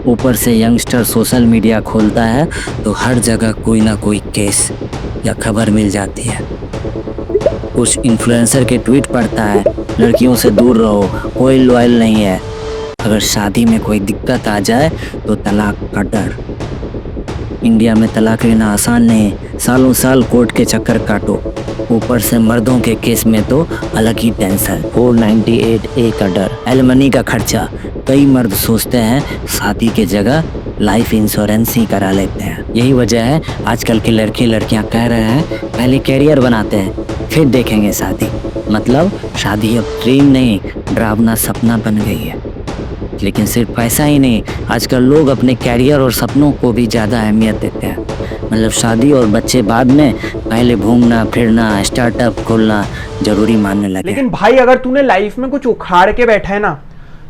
ऊपर से youngster social media खोलता है तो हर जगह कोई ना कोई केस या खबर मिल जाती है। कुछ इन्फ्लुएंसर के ट्वीट पढ़ता है, लड़कियों से दूर रहो, कोई लॉयल नहीं है। अगर शादी में कोई दिक्कत आ जाए तो तलाक का डर। इंडिया में तलाक लेना आसान नहीं, सालों साल कोर्ट के चक्कर काटो। ऊपर से मर्दों के केस में तो अलग ही टेंशन। 498A का डर, एलिमनी का खर्चा। कई मर्द सोचते हैं शादी के जगह लाइफ इंश्योरेंस ही करा लेते हैं। यही वजह है आजकल के लड़के लड़कियां कह रहे हैं पहले कैरियर बनाते हैं फिर देखेंगे शादी। मतलब शादी अब ड्रीम नहीं, डरावना सपना बन गई है। लेकिन सिर्फ पैसा ही नहीं, आजकल लोग अपने कैरियर और सपनों को भी ज़्यादा अहमियत देते हैं। मतलब शादी और बच्चे बाद में, पहले घूमना फिरना, स्टार्टअप खोलना जरूरी मानने लगे। लेकिन भाई अगर तूने लाइफ में कुछ उखाड़ के बैठा है ना,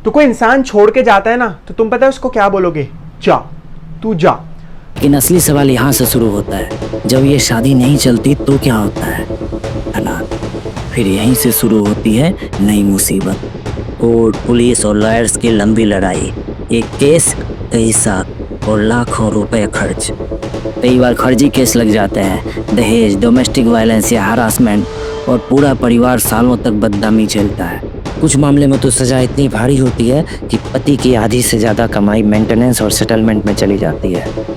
तो कोई इंसान छोड़ के जाता है ना, तो तुम पता है उसको क्या बोलोगे? जा, तू जा। लेकिन असली सवाल यहाँ से शुरू होता है, जब ये शादी नहीं चलती तो क्या होता है? तलाक। फिर यहीं से शुरू होती है नई मुसीबत। कोर्ट, पुलिस और लॉयर्स की लंबी लड़ाई। एक केस, कई साल और लाखों रुपए खर्च। कई बार फर्जी केस लग जाते हैं, दहेज, डोमेस्टिक वायलेंस या हरासमेंट, और पूरा परिवार सालों तक बदनामी झेलता है। कुछ मामले में तो सजा इतनी भारी होती है कि पति की आधी से ज़्यादा कमाई मेंटेनेंस और सेटलमेंट में चली जाती है।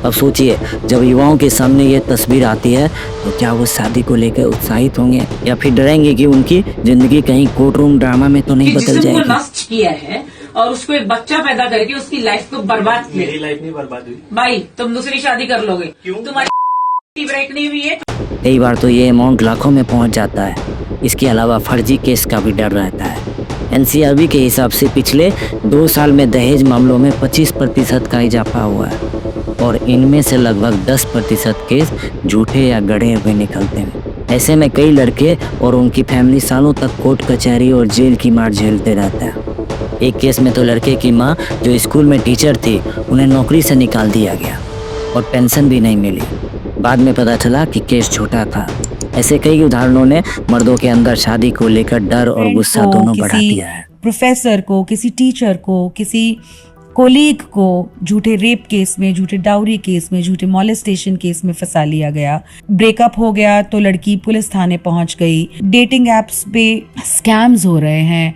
अब सोचिए, जब युवाओं के सामने ये तस्वीर आती है तो क्या वो शादी को लेकर उत्साहित होंगे या फिर डरेंगे कि उनकी जिंदगी कहीं कोर्ट रूम ड्रामा में तो नहीं बदल जाएगी? नष्ट किया है और उसको एक बच्चा पैदा करके उसकी लाइफ को बर्बाद किया। मेरी लाइफ नहीं बर्बाद हुई भाई, तुम दूसरी शादी कर लोगे। क्यों? तुम्हारी ब्रेक नहीं हुई है। कई बार तो ये अमाउंट लाखों में पहुंच जाता है। इसके अलावा फर्जी केस का भी डर रहता है। NCRB के हिसाब से पिछले 2 साल में दहेज मामलों में 25% का इजाफा हुआ है और इनमें से लगभग 10% केस झूठे या गढ़े हुए निकलते हैं। ऐसे में कई लड़के और उनकी फैमिली सालों तक कोर्ट कचहरी और जेल की मार झेलते रहते हैं। एक केस में तो लड़के की मां, जो स्कूल में टीचर थी, उन्हें नौकरी से निकाल दिया गया और पेंशन भी नहीं मिली। बाद में पता चला कि केस छोटा था। ऐसे कई उदाहरणों ने मर्दों के अंदर शादी को लेकर डर और गुस्सा दोनों बढ़ा दिया है। प्रोफेसर को, किसी टीचर को, किसी कोलीग को झूठे रेप केस में, झूठे डाउरी केस में, झूठे मॉलेस्टेशन केस में फंसा लिया गया। ब्रेकअप हो गया तो लड़की पुलिस थाने पहुंच गई। डेटिंग एप्स पे स्कैम्स हो रहे हैं।